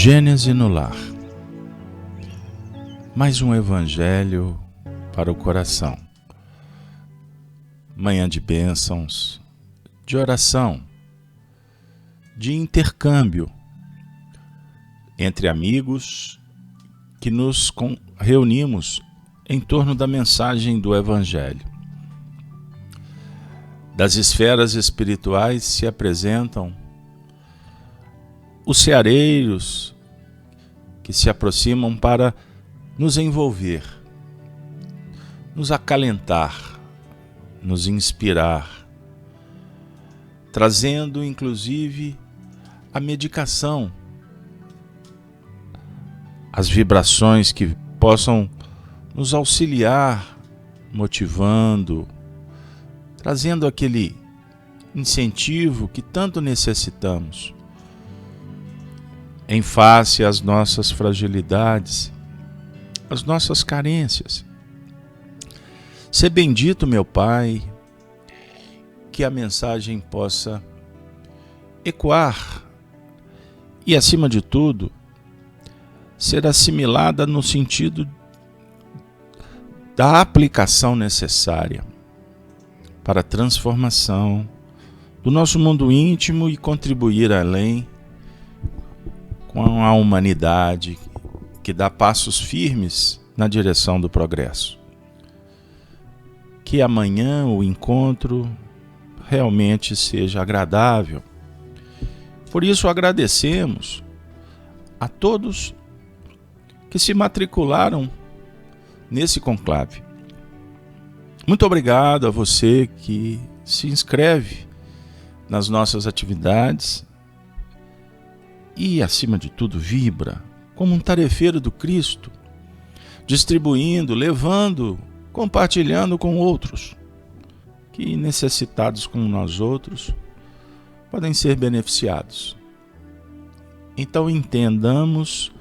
Gênese no lar. Mais um evangelho para o coração. Manhã de bênçãos, de oração, de intercâmbio entre amigos que nos reunimos em torno da mensagem do evangelho. Das esferas espirituais se apresentam os ceareiros que se aproximam para nos envolver, nos acalentar, nos inspirar, trazendo inclusive a medicação, as vibrações que possam nos auxiliar, motivando, trazendo aquele incentivo que tanto necessitamos em face às nossas fragilidades, às nossas carências. Ser bendito, meu Pai, que a mensagem possa ecoar e, acima de tudo, ser assimilada no sentido da aplicação necessária para a transformação do nosso mundo íntimo e contribuir além com a humanidade que dá passos firmes na direção do progresso. Que amanhã o encontro realmente seja agradável. Por isso agradecemos a todos que se matricularam nesse conclave. Muito obrigado a você que se inscreve nas nossas atividades e, acima de tudo, vibra como um tarefeiro do Cristo, distribuindo, levando, compartilhando com outros, que necessitados como nós outros podem ser beneficiados. Então entendamos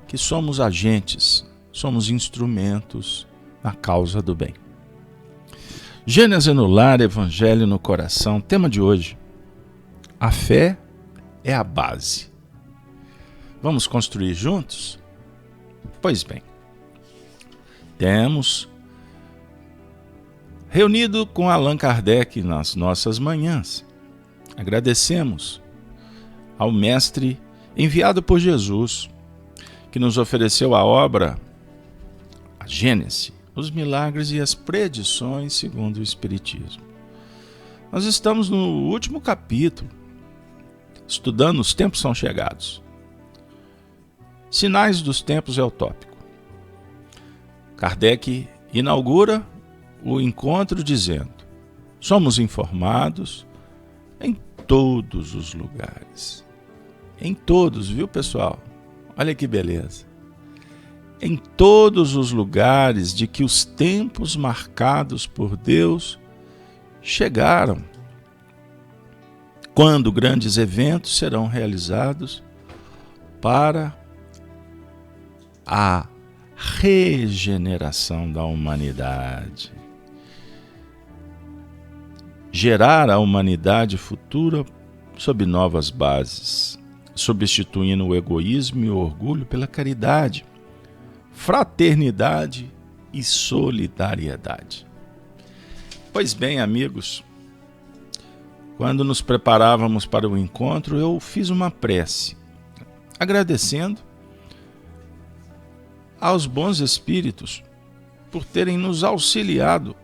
que somos agentes, somos instrumentos na causa do bem. Gênese no lar, evangelho no coração. Tema de hoje: a fé é a base. Vamos construir juntos? Pois bem, temos reunido com Allan Kardec nas nossas manhãs. Agradecemos ao Mestre enviado por Jesus, que nos ofereceu a obra, a Gênese, os milagres e as predições segundo o Espiritismo. Nós estamos no último capítulo, estudando Os Tempos São Chegados. Sinais dos Tempos é o tópico. Kardec inaugura o encontro dizendo: somos informados em todos os lugares. Em todos, viu, pessoal? Olha que beleza. Em todos os lugares de que os tempos marcados por Deus chegaram, quando grandes eventos serão realizados para a regeneração da humanidade. Gerar a humanidade futura sob novas bases, substituindo o egoísmo e o orgulho pela caridade, fraternidade e solidariedade. Pois bem, amigos, quando nos preparávamos para o encontro, eu fiz uma prece, agradecendo aos bons espíritos por terem nos auxiliado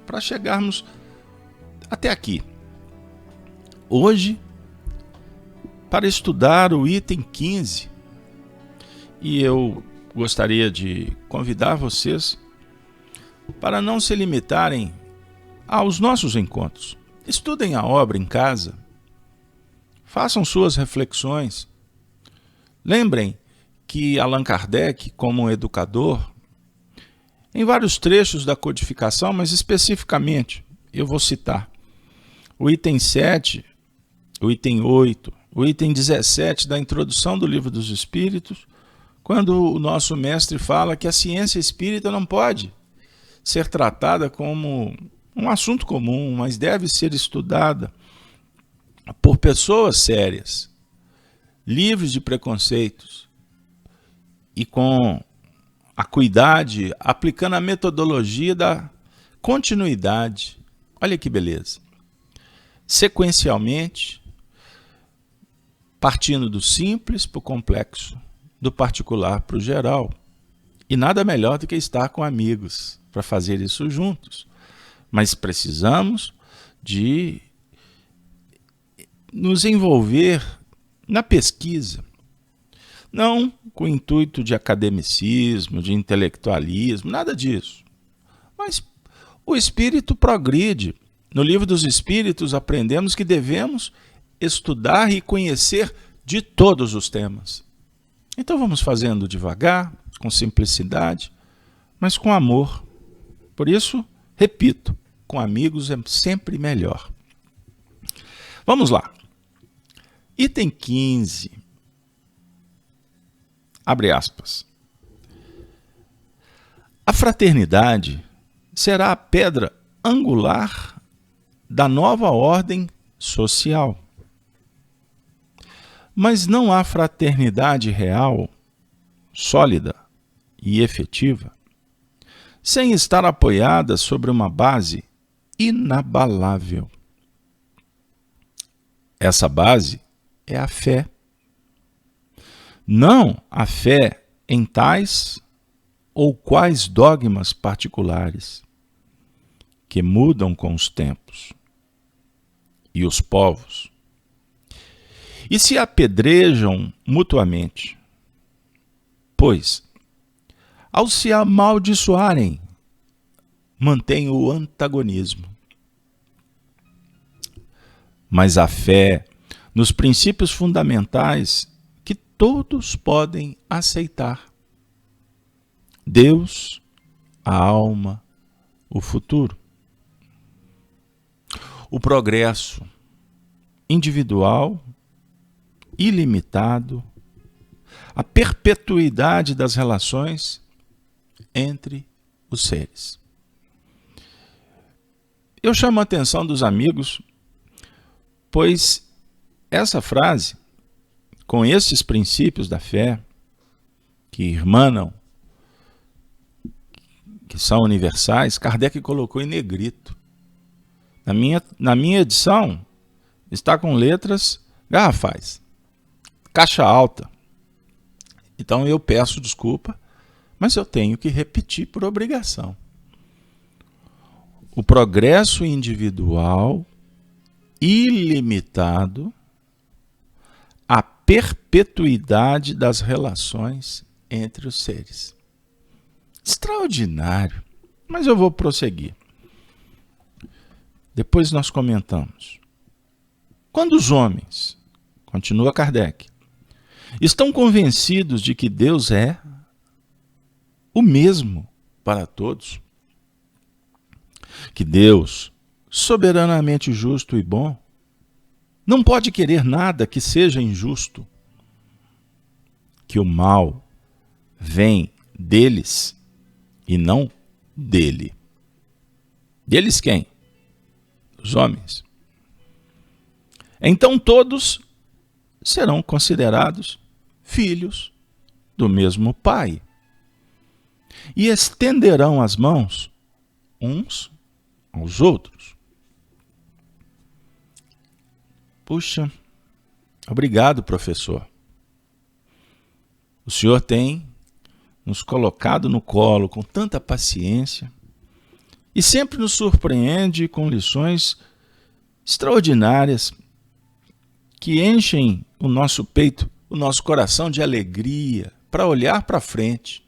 para chegarmos até aqui. Hoje, para estudar o item 15, e eu gostaria de convidar vocês para não se limitarem aos nossos encontros. Estudem a obra em casa, façam suas reflexões. Lembrem que Allan Kardec, como um educador, em vários trechos da codificação, mas especificamente, eu vou citar o item 7, o item 8, o item 17 da introdução do Livro dos Espíritos, quando o nosso mestre fala que a ciência espírita não pode ser tratada como um assunto comum, mas deve ser estudada por pessoas sérias, livres de preconceitos e com acuidade, aplicando a metodologia da continuidade. Olha que beleza. Sequencialmente, partindo do simples para o complexo, do particular para o geral. E nada melhor do que estar com amigos para fazer isso juntos. Mas precisamos de nos envolver na pesquisa, não com o intuito de academicismo, de intelectualismo, nada disso. Mas o espírito progride. No Livro dos Espíritos aprendemos que devemos estudar e conhecer de todos os temas. Então vamos fazendo devagar, com simplicidade, mas com amor. Por isso, repito, com amigos é sempre melhor. Vamos lá. Item 15. Abre aspas. A fraternidade será a pedra angular da nova ordem social. Mas não há fraternidade real, sólida e efetiva, sem estar apoiada sobre uma base inabalável. Essa base é a fé. Não a fé em tais ou quais dogmas particulares que mudam com os tempos e os povos e se apedrejam mutuamente, pois, ao se amaldiçoarem, mantém o antagonismo. Mas a fé nos princípios fundamentais que todos podem aceitar: Deus, a alma, o futuro, o progresso individual, ilimitado, a perpetuidade das relações entre os seres. Eu chamo a atenção dos amigos, pois essa frase, com esses princípios da fé, que irmanam, que são universais, Kardec colocou em negrito. Na minha edição, está com letras garrafais, caixa alta. Então eu peço desculpa, mas eu tenho que repetir por obrigação. O progresso individual ilimitado, a perpetuidade das relações entre os seres. Extraordinário, mas eu vou prosseguir. Depois nós comentamos. Quando os homens, continua Kardec, estão convencidos de que Deus é o mesmo para todos, que Deus, soberanamente justo e bom, não pode querer nada que seja injusto, que o mal vem deles e não dele. Deles quem? Os homens. Então todos serão considerados filhos do mesmo Pai e estenderão as mãos uns aos outros. Puxa, obrigado, professor. O senhor tem nos colocado no colo com tanta paciência e sempre nos surpreende com lições extraordinárias que enchem o nosso peito, o nosso coração de alegria para olhar para frente,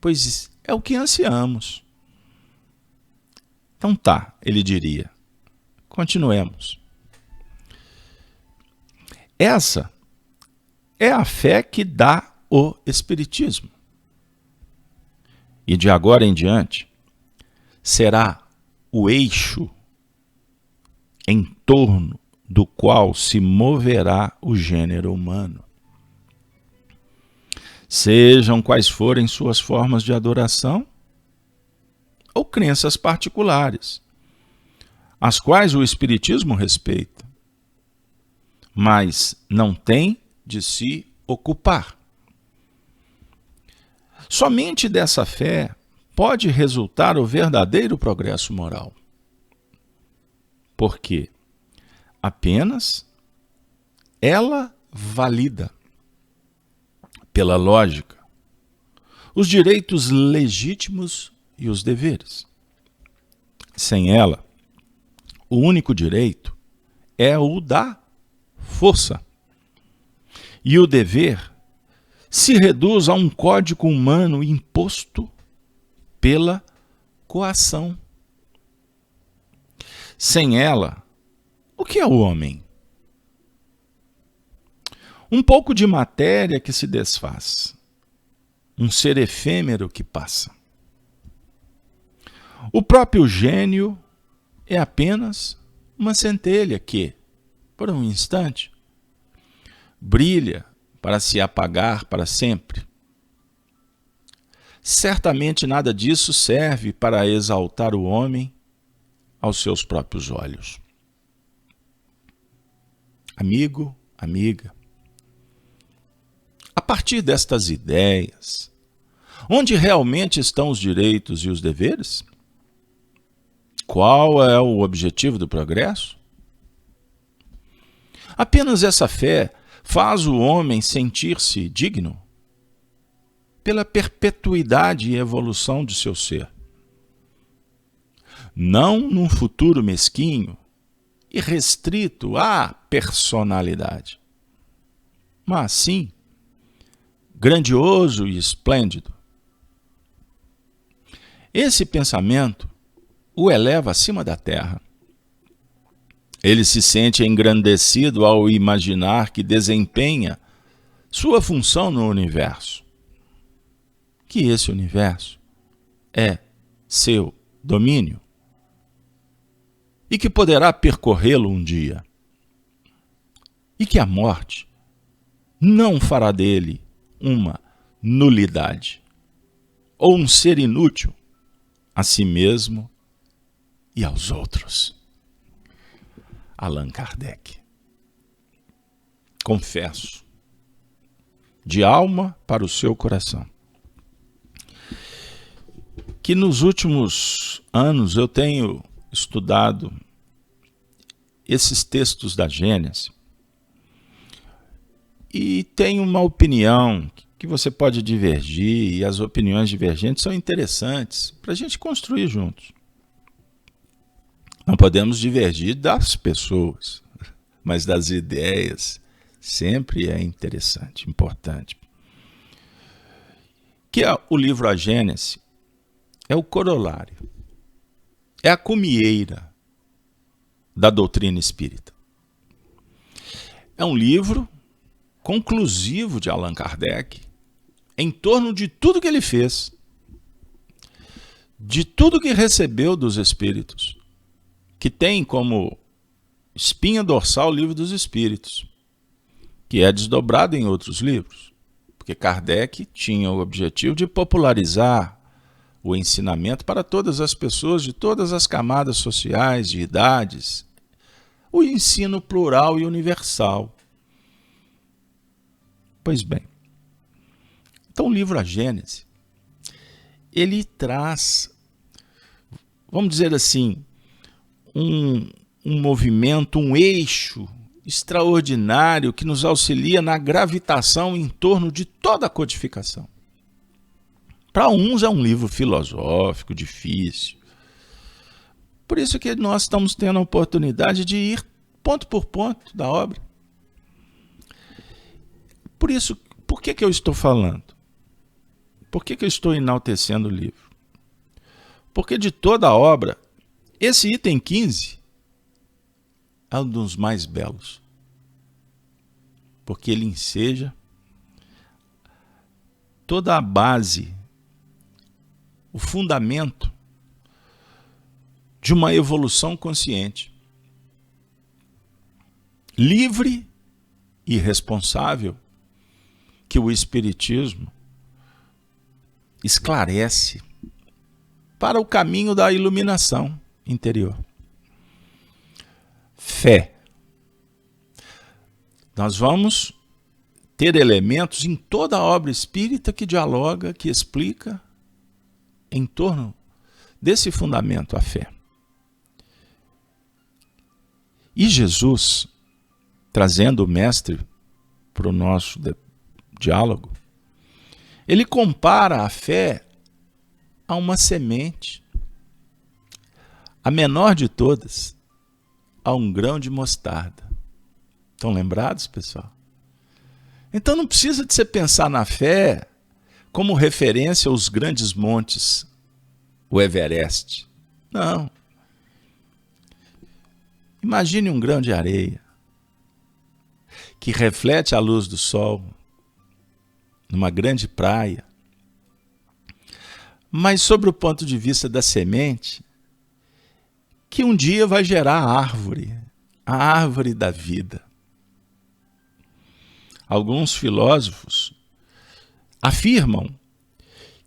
pois é o que ansiamos. Então tá, ele diria, continuemos. Essa é a fé que dá o Espiritismo. E de agora em diante, será o eixo em torno do qual se moverá o gênero humano. Sejam quais forem suas formas de adoração ou crenças particulares, as quais o Espiritismo respeita, mas não tem de se ocupar. Somente dessa fé pode resultar o verdadeiro progresso moral. Porque apenas ela valida, pela lógica, os direitos legítimos e os deveres. Sem ela, o único direito é o da força. E o dever se reduz a um código humano imposto pela coação. Sem ela, o que é o homem? Um pouco de matéria que se desfaz, um ser efêmero que passa. O próprio gênio é apenas uma centelha que, por um instante, brilha para se apagar para sempre. Certamente nada disso serve para exaltar o homem aos seus próprios olhos. Amigo, amiga, a partir destas ideias, onde realmente estão os direitos e os deveres? Qual é o objetivo do progresso? Apenas essa fé faz o homem sentir-se digno pela perpetuidade e evolução de seu ser. Não num futuro mesquinho e restrito à personalidade, mas sim grandioso e esplêndido. Esse pensamento o eleva acima da terra. Ele se sente engrandecido ao imaginar que desempenha sua função no universo. Que esse universo é seu domínio e que poderá percorrê-lo um dia. E que a morte não fará dele uma nulidade ou um ser inútil a si mesmo e aos outros. Allan Kardec. Confesso, de alma para o seu coração, que nos últimos anos eu tenho estudado esses textos da Gênesis e tenho uma opinião que você pode divergir, e as opiniões divergentes são interessantes para a gente construir juntos. Não podemos divergir das pessoas, mas das ideias sempre é interessante, importante. Que é o livro A Gênese é o corolário, é a cumieira da doutrina espírita. É um livro conclusivo de Allan Kardec em torno de tudo que ele fez, de tudo que recebeu dos espíritos, que tem como espinha dorsal o Livro dos Espíritos, que é desdobrado em outros livros, porque Kardec tinha o objetivo de popularizar o ensinamento para todas as pessoas de todas as camadas sociais, de idades, o ensino plural e universal. Pois bem, então o livro A Gênese, ele traz, vamos dizer assim, um movimento, um eixo extraordinário que nos auxilia na gravitação em torno de toda a codificação. Para uns é um livro filosófico, difícil. Por isso que nós estamos tendo a oportunidade de ir ponto por ponto da obra. Por isso, por que eu estou falando? Por que eu estou enaltecendo o livro? Porque de toda a obra, esse item 15 é um dos mais belos, porque ele enseja toda a base, o fundamento de uma evolução consciente, livre e responsável, que o Espiritismo esclarece para o caminho da iluminação interior. Fé. Nós vamos ter elementos em toda a obra espírita que dialoga, que explica em torno desse fundamento, a fé. E Jesus, trazendo o mestre para o nosso diálogo, ele compara a fé a uma semente, a menor de todas, a um grão de mostarda. Estão lembrados, pessoal? Então não precisa de você pensar na fé como referência aos grandes montes, o Everest. Não. Imagine um grão de areia que reflete a luz do sol numa grande praia. Mas sobre o ponto de vista da semente, que um dia vai gerar a árvore da vida. Alguns filósofos afirmam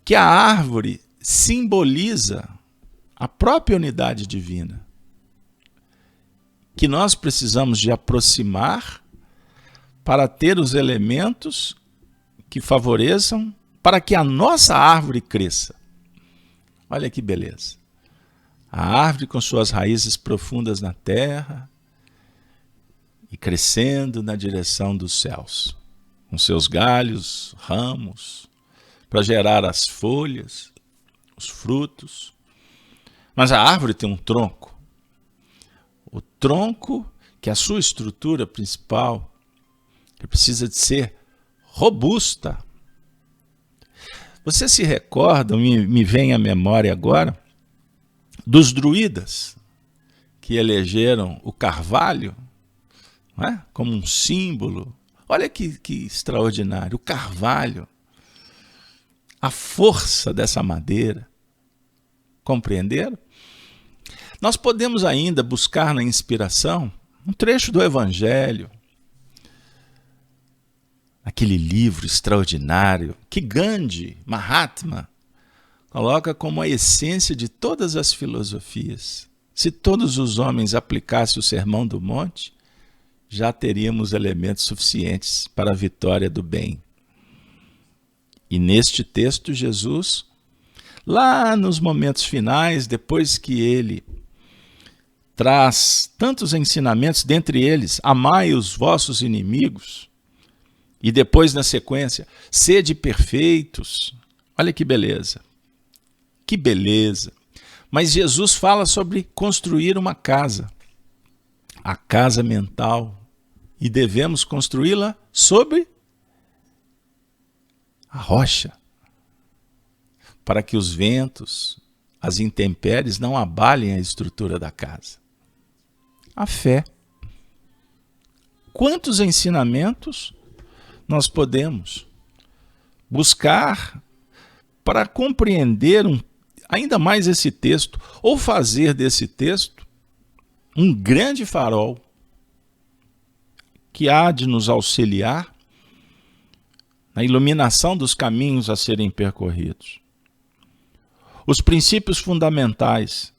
que a árvore simboliza a própria unidade divina, que nós precisamos de aproximar para ter os elementos que favoreçam para que a nossa árvore cresça. Olha que beleza. A árvore com suas raízes profundas na terra e crescendo na direção dos céus, com seus galhos, ramos, para gerar as folhas, os frutos. Mas a árvore tem um tronco. O tronco, que é a sua estrutura principal, que precisa de ser robusta. Você se recorda, me vem à memória agora, dos druidas que elegeram o carvalho, não é? Como um símbolo. Olha que extraordinário, o carvalho, a força dessa madeira. Compreenderam? Nós podemos ainda buscar na inspiração um trecho do Evangelho, aquele livro extraordinário que Gandhi, Mahatma, coloca como a essência de todas as filosofias. Se todos os homens aplicassem o Sermão do Monte, já teríamos elementos suficientes para a vitória do bem. E neste texto, Jesus, lá nos momentos finais, depois que ele traz tantos ensinamentos, dentre eles, amai os vossos inimigos, e depois, na sequência, sede perfeitos. Olha que beleza. Que beleza. Mas Jesus fala sobre construir uma casa, a casa mental, e devemos construí-la sobre a rocha, para que os ventos, as intempéries não abalem a estrutura da casa. A fé. Quantos ensinamentos nós podemos buscar para compreender ainda mais esse texto, ou fazer desse texto um grande farol que há de nos auxiliar na iluminação dos caminhos a serem percorridos. Os princípios fundamentais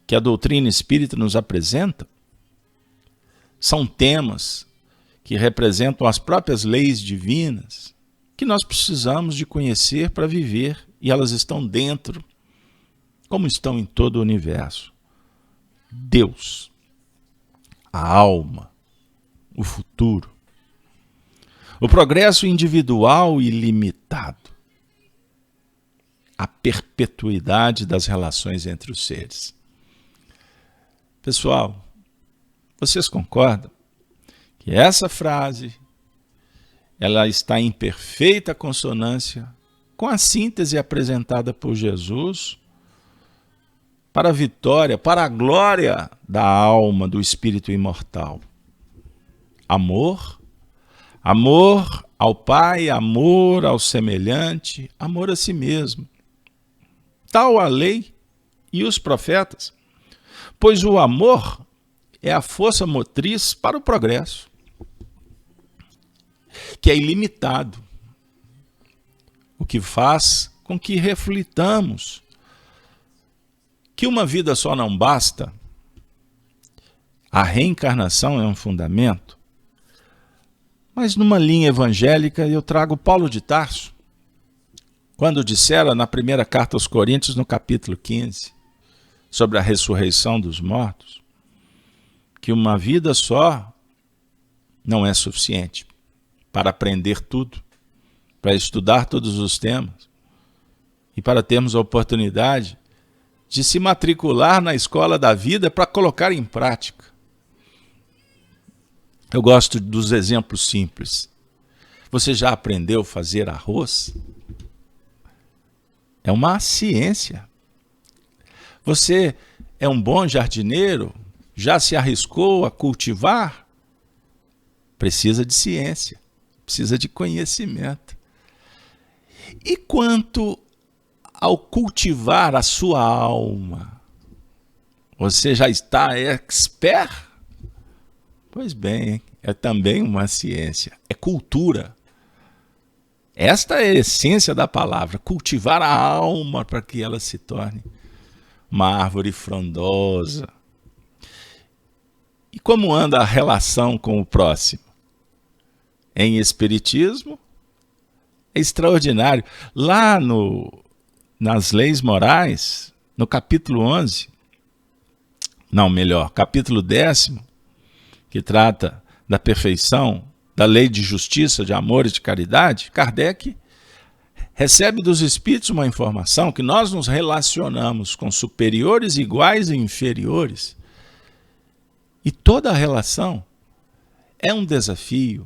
que a doutrina espírita nos apresenta são temas que representam as próprias leis divinas que nós precisamos de conhecer para viver, e elas estão dentro, como estão em todo o universo. Deus, a alma, o futuro, o progresso individual ilimitado, a perpetuidade das relações entre os seres. Pessoal, vocês concordam que essa frase ela está em perfeita consonância com a síntese apresentada por Jesus para a vitória, para a glória da alma, do espírito imortal? Amor, amor ao Pai, amor ao semelhante, amor a si mesmo. Tal a lei e os profetas, pois o amor é a força motriz para o progresso, que é ilimitado, o que faz com que reflitamos que uma vida só não basta, a reencarnação é um fundamento, Mas numa linha evangélica eu trago Paulo de Tarso, quando dissera na primeira carta aos Coríntios, no capítulo 15, sobre a ressurreição dos mortos, que uma vida só não é suficiente para aprender tudo, para estudar todos os temas e para termos a oportunidade de se matricular na escola da vida para colocar em prática. Eu gosto dos exemplos simples. Você já aprendeu a fazer arroz? É uma ciência. Você é um bom jardineiro? Já se arriscou a cultivar? Precisa de ciência, precisa de conhecimento. E quanto ao cultivar a sua alma, você já está expert? Pois bem, é também uma ciência, é cultura. Esta é a essência da palavra, cultivar a alma para que ela se torne uma árvore frondosa. E como anda a relação com o próximo? Em espiritismo, é extraordinário. Lá nas leis morais, no capítulo 11, capítulo 10, que trata da perfeição, da lei de justiça, de amor e de caridade, Kardec recebe dos espíritos uma informação que nós nos relacionamos com superiores, iguais e inferiores. E toda a relação é um desafio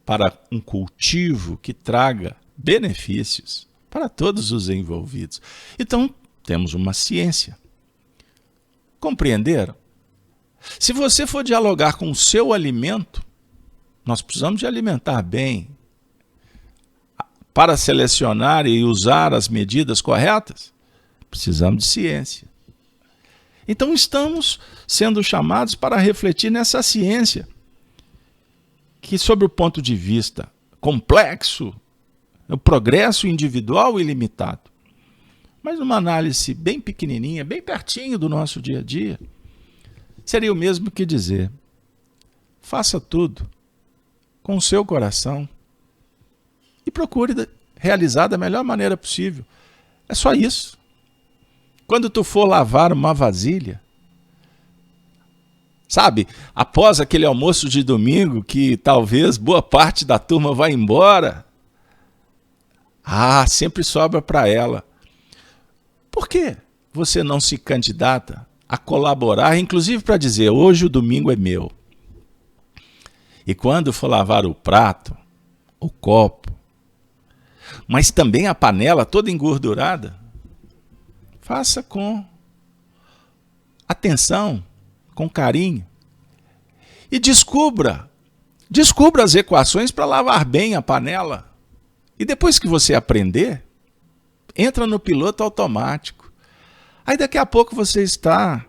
para um cultivo que traga benefícios para todos os envolvidos. Então, temos uma ciência. Compreenderam? Se você for dialogar com o seu alimento, nós precisamos de alimentar bem para selecionar e usar as medidas corretas. Precisamos de ciência. Então estamos sendo chamados para refletir nessa ciência, que sob o ponto de vista complexo, o progresso individual ilimitado, mas numa análise bem pequenininha, bem pertinho do nosso dia a dia, seria o mesmo que dizer: faça tudo com o seu coração e procure realizar da melhor maneira possível. É só isso. Quando tu for lavar uma vasilha, sabe, após aquele almoço de domingo que talvez boa parte da turma vá embora, sempre sobra para ela. Por que você não se candidata a colaborar, inclusive para dizer: hoje o domingo é meu? E quando for lavar o prato, o copo, mas também a panela toda engordurada, faça com atenção, com carinho. E descubra as equações para lavar bem a panela. E depois que você aprender, entra no piloto automático. Aí daqui a pouco você está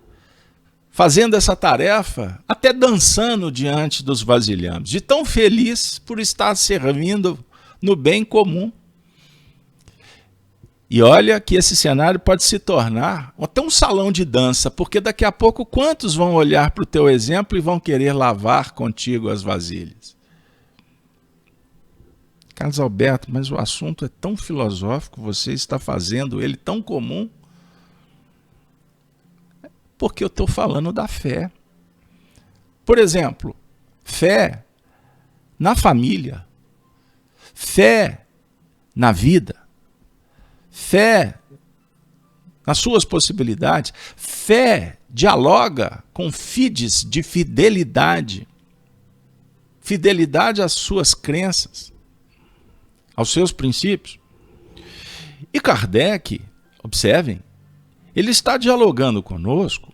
fazendo essa tarefa, até dançando diante dos vasilhames, de tão feliz por estar servindo no bem comum. E olha que esse cenário pode se tornar até um salão de dança, porque daqui a pouco quantos vão olhar para o teu exemplo e vão querer lavar contigo as vasilhas? Carlos Alberto, mas o assunto é tão filosófico, você está fazendo ele tão comum. Porque eu estou falando da fé. Por exemplo, fé na família, fé na vida, fé nas suas possibilidades, fé dialoga com fides de fidelidade, fidelidade às suas crenças, aos seus princípios. E Kardec, observem, ele está dialogando conosco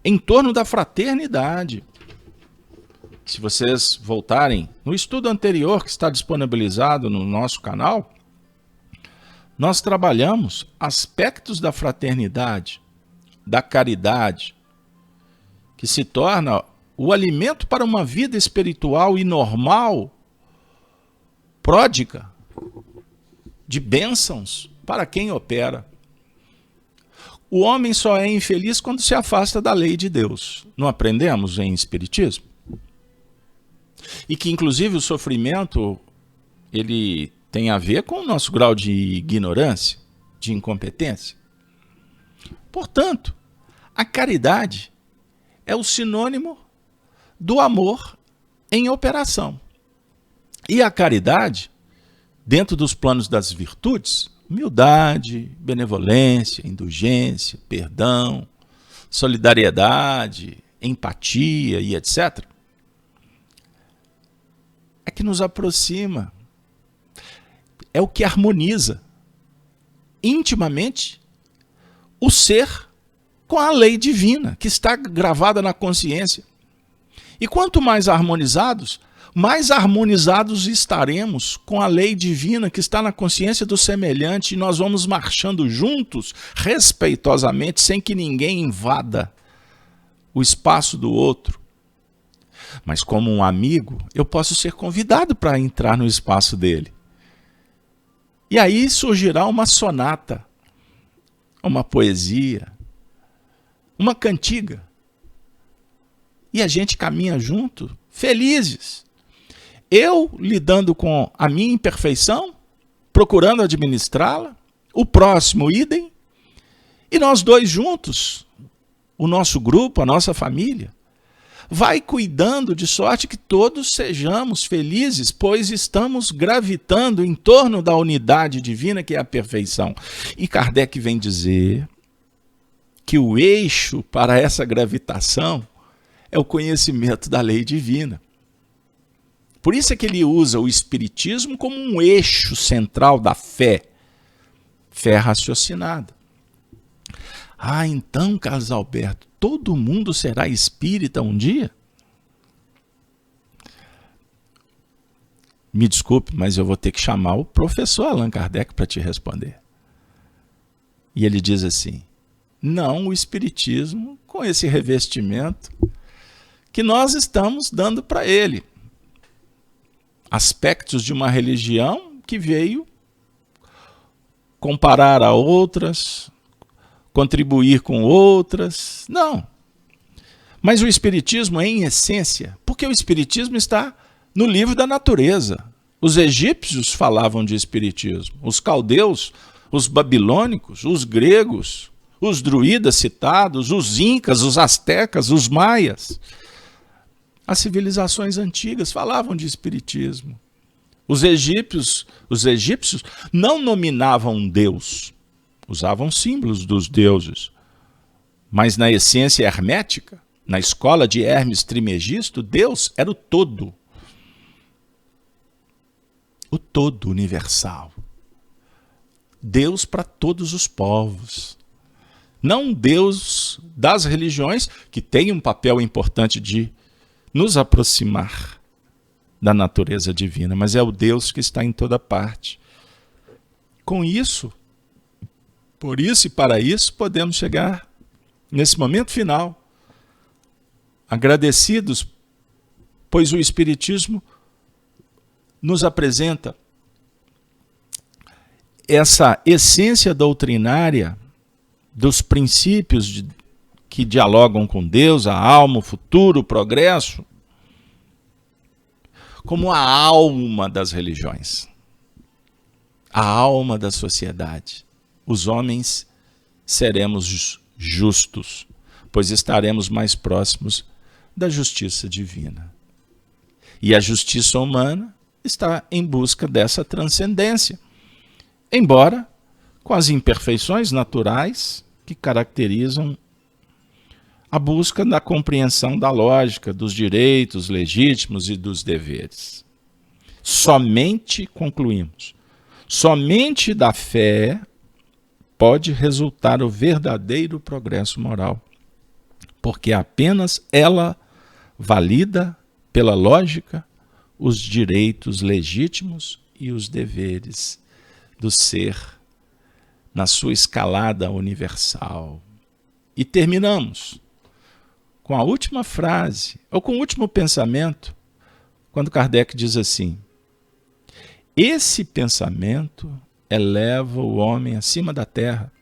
em torno da fraternidade. Se vocês voltarem no estudo anterior que está disponibilizado no nosso canal, nós trabalhamos aspectos da fraternidade, da caridade, que se torna o alimento para uma vida espiritual e normal, pródiga, de bênçãos para quem opera. O homem só é infeliz quando se afasta da lei de Deus. Não aprendemos em Espiritismo? E que, inclusive, o sofrimento ele tem a ver com o nosso grau de ignorância, de incompetência. Portanto, a caridade é o sinônimo do amor em operação. E a caridade, dentro dos planos das virtudes, humildade, benevolência, indulgência, perdão, solidariedade, empatia e etc., é que nos aproxima, é o que harmoniza intimamente o ser com a lei divina, que está gravada na consciência. E quanto mais harmonizados estaremos com a lei divina que está na consciência do semelhante, e nós vamos marchando juntos, respeitosamente, sem que ninguém invada o espaço do outro. Mas como um amigo, eu posso ser convidado para entrar no espaço dele. E aí surgirá uma sonata, uma poesia, uma cantiga. E a gente caminha junto, felizes. Eu lidando com a minha imperfeição, procurando administrá-la, o próximo idem, e nós dois juntos, o nosso grupo, a nossa família, vai cuidando de sorte que todos sejamos felizes, pois estamos gravitando em torno da unidade divina, que é a perfeição. E Kardec vem dizer que o eixo para essa gravitação é o conhecimento da lei divina. Por isso é que ele usa o Espiritismo como um eixo central da fé raciocinada. Ah, então, Carlos Alberto, todo mundo será espírita um dia? Me desculpe, mas eu vou ter que chamar o professor Allan Kardec para te responder. E ele diz assim: não o Espiritismo com esse revestimento que nós estamos dando para ele. Aspectos de uma religião que veio comparar a outras, contribuir com outras. Não. Mas o Espiritismo é em essência, porque o Espiritismo está no livro da natureza. Os egípcios falavam de Espiritismo, os caldeus, os babilônicos, os gregos, os druidas citados, os incas, os astecas, os maias. As civilizações antigas falavam de Espiritismo. Os egípcios não nominavam um Deus, usavam símbolos dos deuses. Mas na essência hermética, na escola de Hermes Trismegisto, Deus era o todo universal. Deus para todos os povos. Não Deus das religiões, que tem um papel importante de nos aproximar da natureza divina, mas é o Deus que está em toda parte. Com isso, por isso e para isso, podemos chegar nesse momento final, agradecidos, pois o Espiritismo nos apresenta essa essência doutrinária dos princípios que dialogam com Deus, a alma, o futuro, o progresso, como a alma das religiões, a alma da sociedade. Os homens seremos justos, pois estaremos mais próximos da justiça divina. E a justiça humana está em busca dessa transcendência, embora com as imperfeições naturais que caracterizam a busca da compreensão da lógica, dos direitos legítimos e dos deveres. Somente, concluímos, somente da fé pode resultar o verdadeiro progresso moral, porque apenas ela valida pela lógica os direitos legítimos e os deveres do ser na sua escalada universal. E terminamos com a última frase, ou com o último pensamento, quando Kardec diz assim: esse pensamento eleva o homem acima da terra.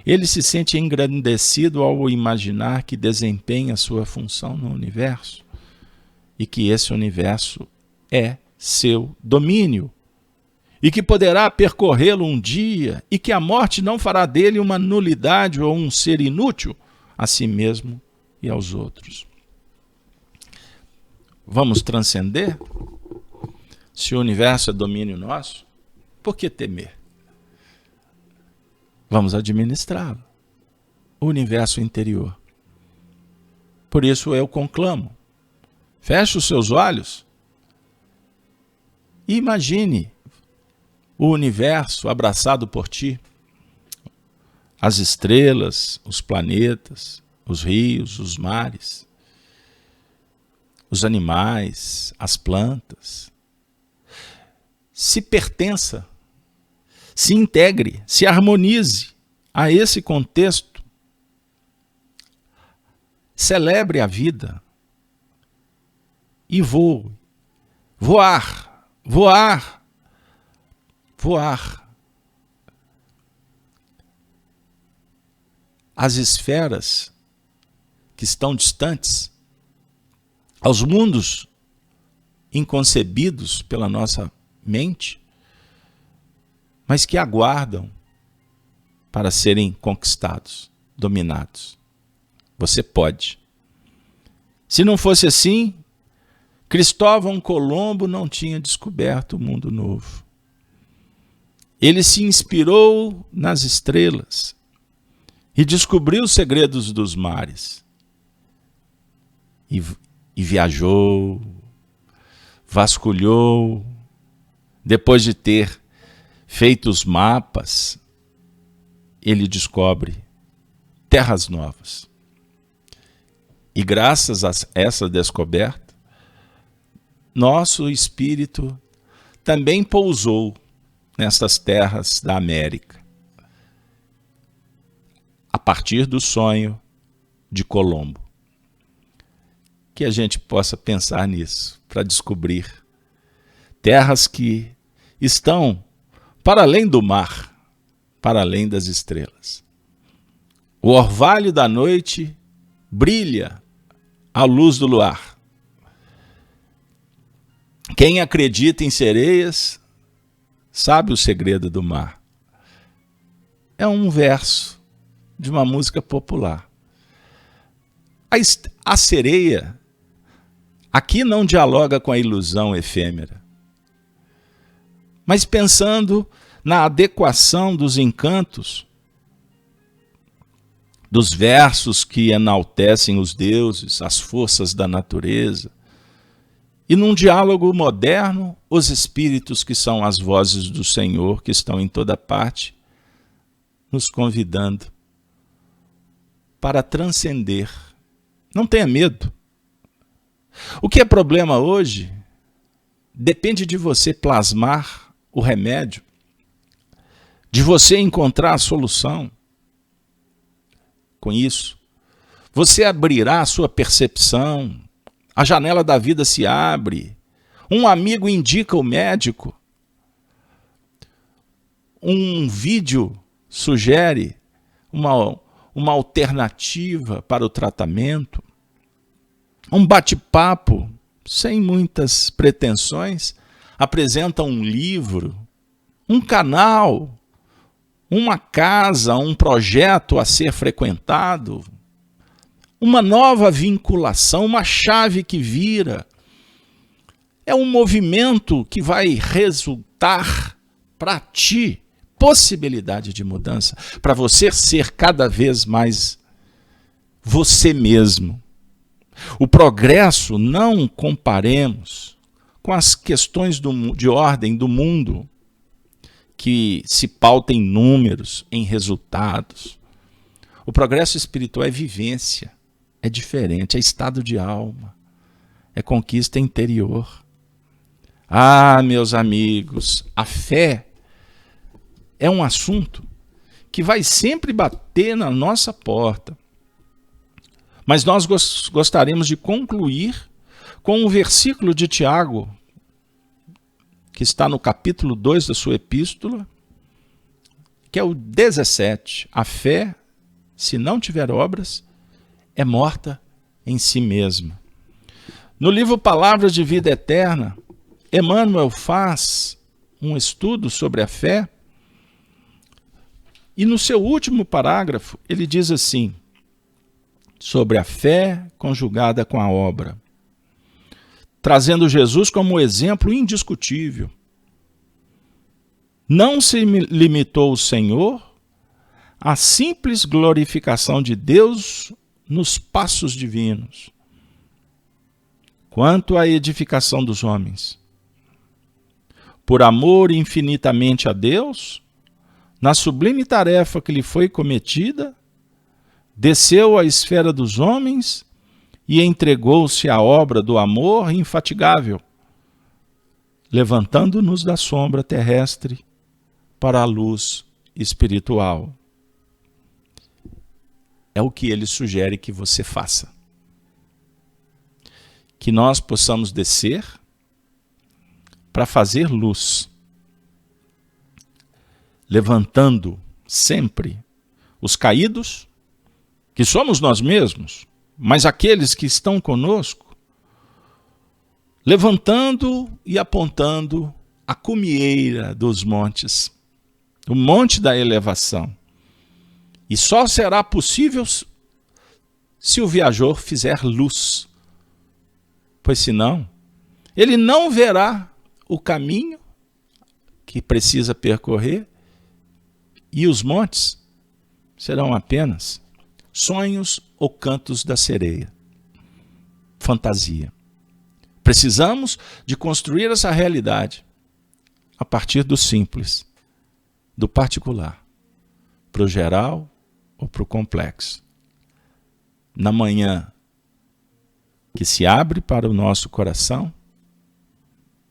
Ele se sente engrandecido ao imaginar que desempenha sua função no universo. e que esse universo é seu domínio e que poderá percorrê-lo um dia e que a morte não fará dele uma nulidade ou um ser inútil a si mesmo e aos outros. Vamos transcender? Se o universo é domínio nosso, por que temer? Vamos administrá-lo, o universo interior. Por isso eu conclamo, feche os seus olhos e imagine o universo abraçado por ti, as estrelas, os planetas, os rios, os mares, os animais, as plantas. Se pertença, se integre, se harmonize a esse contexto. Celebre a vida e voe. Voar, voar, voar. As esferas que estão distantes, aos mundos inconcebidos pela nossa mente, mas que aguardam para serem conquistados, dominados. Você pode. Se não fosse assim, Cristóvão Colombo não tinha descoberto o mundo novo. Ele se inspirou nas estrelas e descobriu os segredos dos mares. E viajou, vasculhou, depois de ter feito os mapas, ele descobre terras novas. E graças a essa descoberta, nosso espírito também pousou nessas terras da América, a partir do sonho de Colombo. Que a gente possa pensar nisso, para descobrir terras que estão para além do mar, para além das estrelas. O orvalho da noite brilha à luz do luar. Quem acredita em sereias sabe o segredo do mar. É um verso de uma música popular. A sereia aqui não dialoga com a ilusão efêmera, mas pensando na adequação dos encantos, dos versos que enaltecem os deuses, as forças da natureza, e num diálogo moderno, os espíritos que são as vozes do Senhor, que estão em toda parte, nos convidando para transcender. Não tenha medo. O que é problema hoje depende de você plasmar o remédio, de você encontrar a solução. Com isso, você abrirá a sua percepção, a janela da vida se abre, um amigo indica o médico, um vídeo sugere uma alternativa para o tratamento, um bate-papo sem muitas pretensões apresenta um livro, um canal, uma casa, um projeto a ser frequentado, uma nova vinculação, uma chave que vira. É um movimento que vai resultar para ti possibilidade de mudança, para você ser cada vez mais você mesmo. O progresso não comparemos com as questões de ordem do mundo, que se pauta em números, em resultados. O progresso espiritual é vivência, é diferente, é estado de alma, é conquista interior. Ah, meus amigos, a fé é um assunto que vai sempre bater na nossa porta. Mas nós gostaríamos de concluir com um versículo de Tiago, que está no capítulo 2 da sua epístola, que é o 17. A fé, se não tiver obras, é morta em si mesma. No livro Palavras de Vida Eterna, Emmanuel faz um estudo sobre a fé e no seu último parágrafo ele diz assim, sobre a fé conjugada com a obra, trazendo Jesus como exemplo indiscutível. Não se limitou o Senhor à simples glorificação de Deus nos passos divinos, quanto à edificação dos homens. Por amor infinitamente a Deus, na sublime tarefa que lhe foi cometida, desceu à esfera dos homens e entregou-se à obra do amor infatigável, levantando-nos da sombra terrestre para a luz espiritual. É o que ele sugere que você faça. Que nós possamos descer para fazer luz, levantando sempre os caídos, que somos nós mesmos, mas aqueles que estão conosco, levantando e apontando a cumieira dos montes, o monte da elevação. E só será possível se o viajor fizer luz, pois senão ele não verá o caminho que precisa percorrer e os montes serão apenas sonhos ou cantos da sereia. Fantasia. Precisamos de construir essa realidade a partir do simples, do particular, para o geral ou para o complexo. Na manhã que se abre para o nosso coração,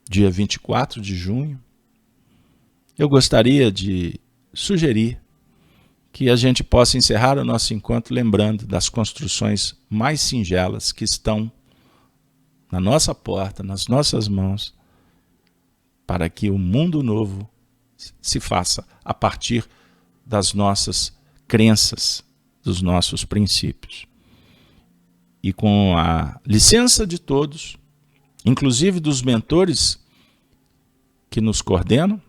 dia 24 de junho, eu gostaria de sugerir que a gente possa encerrar o nosso encontro lembrando das construções mais singelas que estão na nossa porta, nas nossas mãos, para que o mundo novo se faça a partir das nossas crenças, dos nossos princípios. E com a licença de todos, inclusive dos mentores que nos coordenam,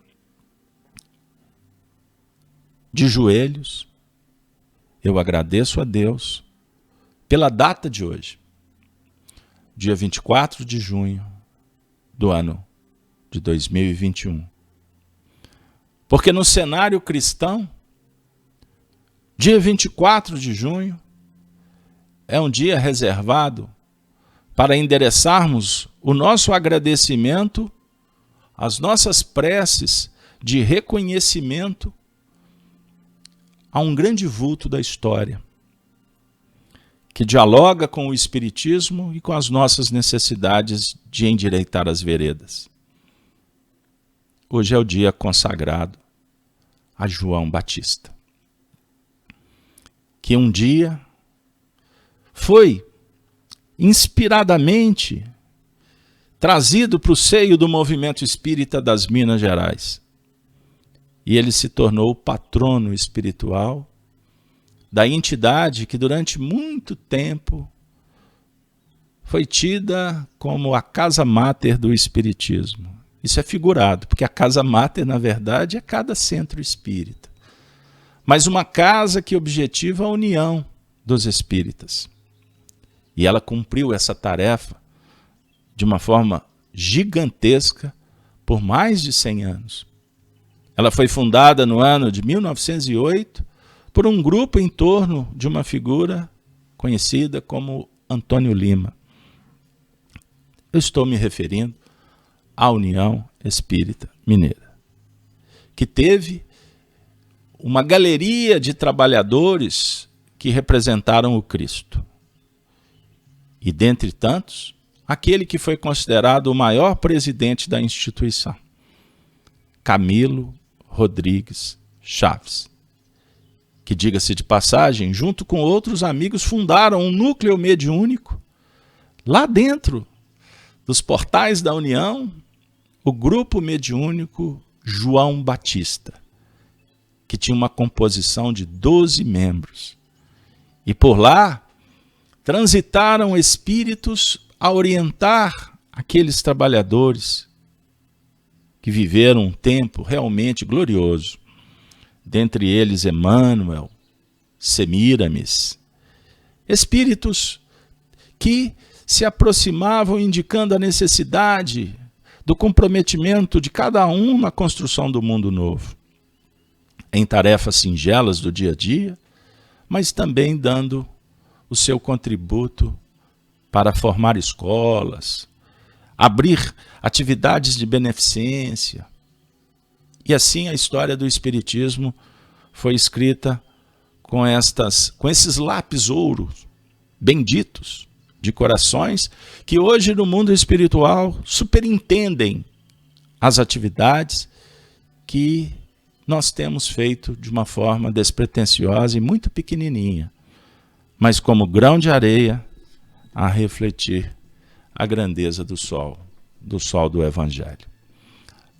de joelhos, eu agradeço a Deus pela data de hoje, dia 24 de junho do ano de 2021. Porque no cenário cristão, dia 24 de junho é um dia reservado para endereçarmos o nosso agradecimento, as nossas preces de reconhecimento a um grande vulto da história, que dialoga com o Espiritismo e com as nossas necessidades de endireitar as veredas. Hoje é o dia consagrado a João Batista, que um dia foi inspiradamente trazido para o seio do movimento espírita das Minas Gerais. E ele se tornou o patrono espiritual da entidade que durante muito tempo foi tida como a casa máter do espiritismo. Isso é figurado, porque a casa máter, na verdade, é cada centro espírita. Mas uma casa que objetiva a união dos espíritas. E ela cumpriu essa tarefa de uma forma gigantesca por mais de 100 anos. Ela foi fundada no ano de 1908 por um grupo em torno de uma figura conhecida como Antônio Lima. Eu estou me referindo à União Espírita Mineira, que teve uma galeria de trabalhadores que representaram o Cristo. E dentre tantos, aquele que foi considerado o maior presidente da instituição, Camilo Rodrigues Chaves, que, diga-se de passagem, junto com outros amigos, fundaram um núcleo mediúnico lá dentro dos portais da União, o grupo mediúnico João Batista, que tinha uma composição de 12 membros. E por lá transitaram espíritos a orientar aqueles trabalhadores que viveram um tempo realmente glorioso. Dentre eles, Emmanuel, Semíramis, espíritos que se aproximavam indicando a necessidade do comprometimento de cada um na construção do mundo novo, em tarefas singelas do dia a dia, mas também dando o seu contributo para formar escolas, abrir atividades de beneficência. E assim a história do Espiritismo foi escrita com esses lápis ouro benditos de corações que hoje no mundo espiritual superintendem as atividades que nós temos feito de uma forma despretensiosa e muito pequenininha, mas como grão de areia a refletir a grandeza do sol do Evangelho.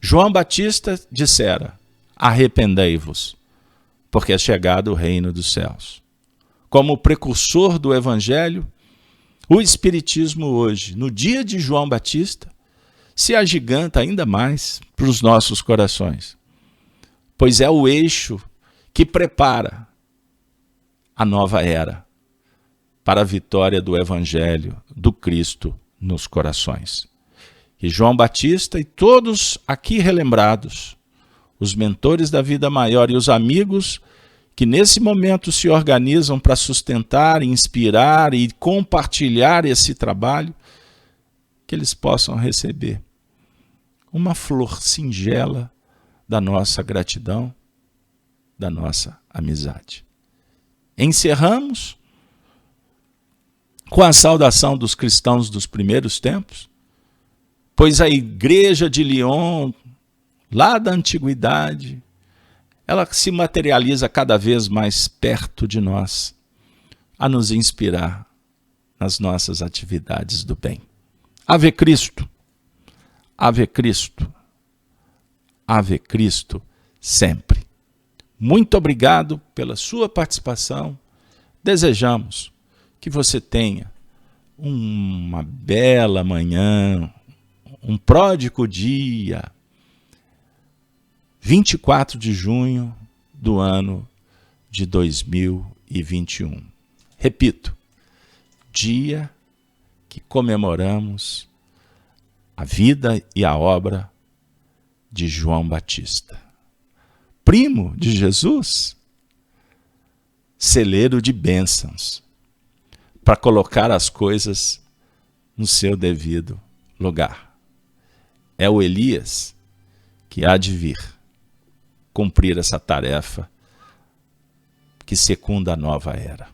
João Batista dissera: arrependei-vos, porque é chegado o reino dos céus. Como precursor do Evangelho, o Espiritismo hoje, no dia de João Batista, se agiganta ainda mais para os nossos corações, pois é o eixo que prepara a nova era para a vitória do Evangelho, do Cristo nos corações. Que João Batista e todos aqui relembrados, os mentores da vida maior e os amigos que nesse momento se organizam para sustentar, inspirar e compartilhar esse trabalho, que eles possam receber uma flor singela da nossa gratidão, da nossa amizade. Encerramos com a saudação dos cristãos dos primeiros tempos, pois a igreja de Lyon, lá da antiguidade, ela se materializa cada vez mais perto de nós, a nos inspirar nas nossas atividades do bem. Ave Cristo, Ave Cristo, Ave Cristo sempre. Muito obrigado pela sua participação. Desejamos que você tenha uma bela manhã, um pródigo dia, 24 de junho do ano de 2021. Repito, dia que comemoramos a vida e a obra de João Batista. Primo de Jesus, celeiro de bênçãos, para colocar as coisas no seu devido lugar. É o Elias que há de vir cumprir essa tarefa que secunda a nova era.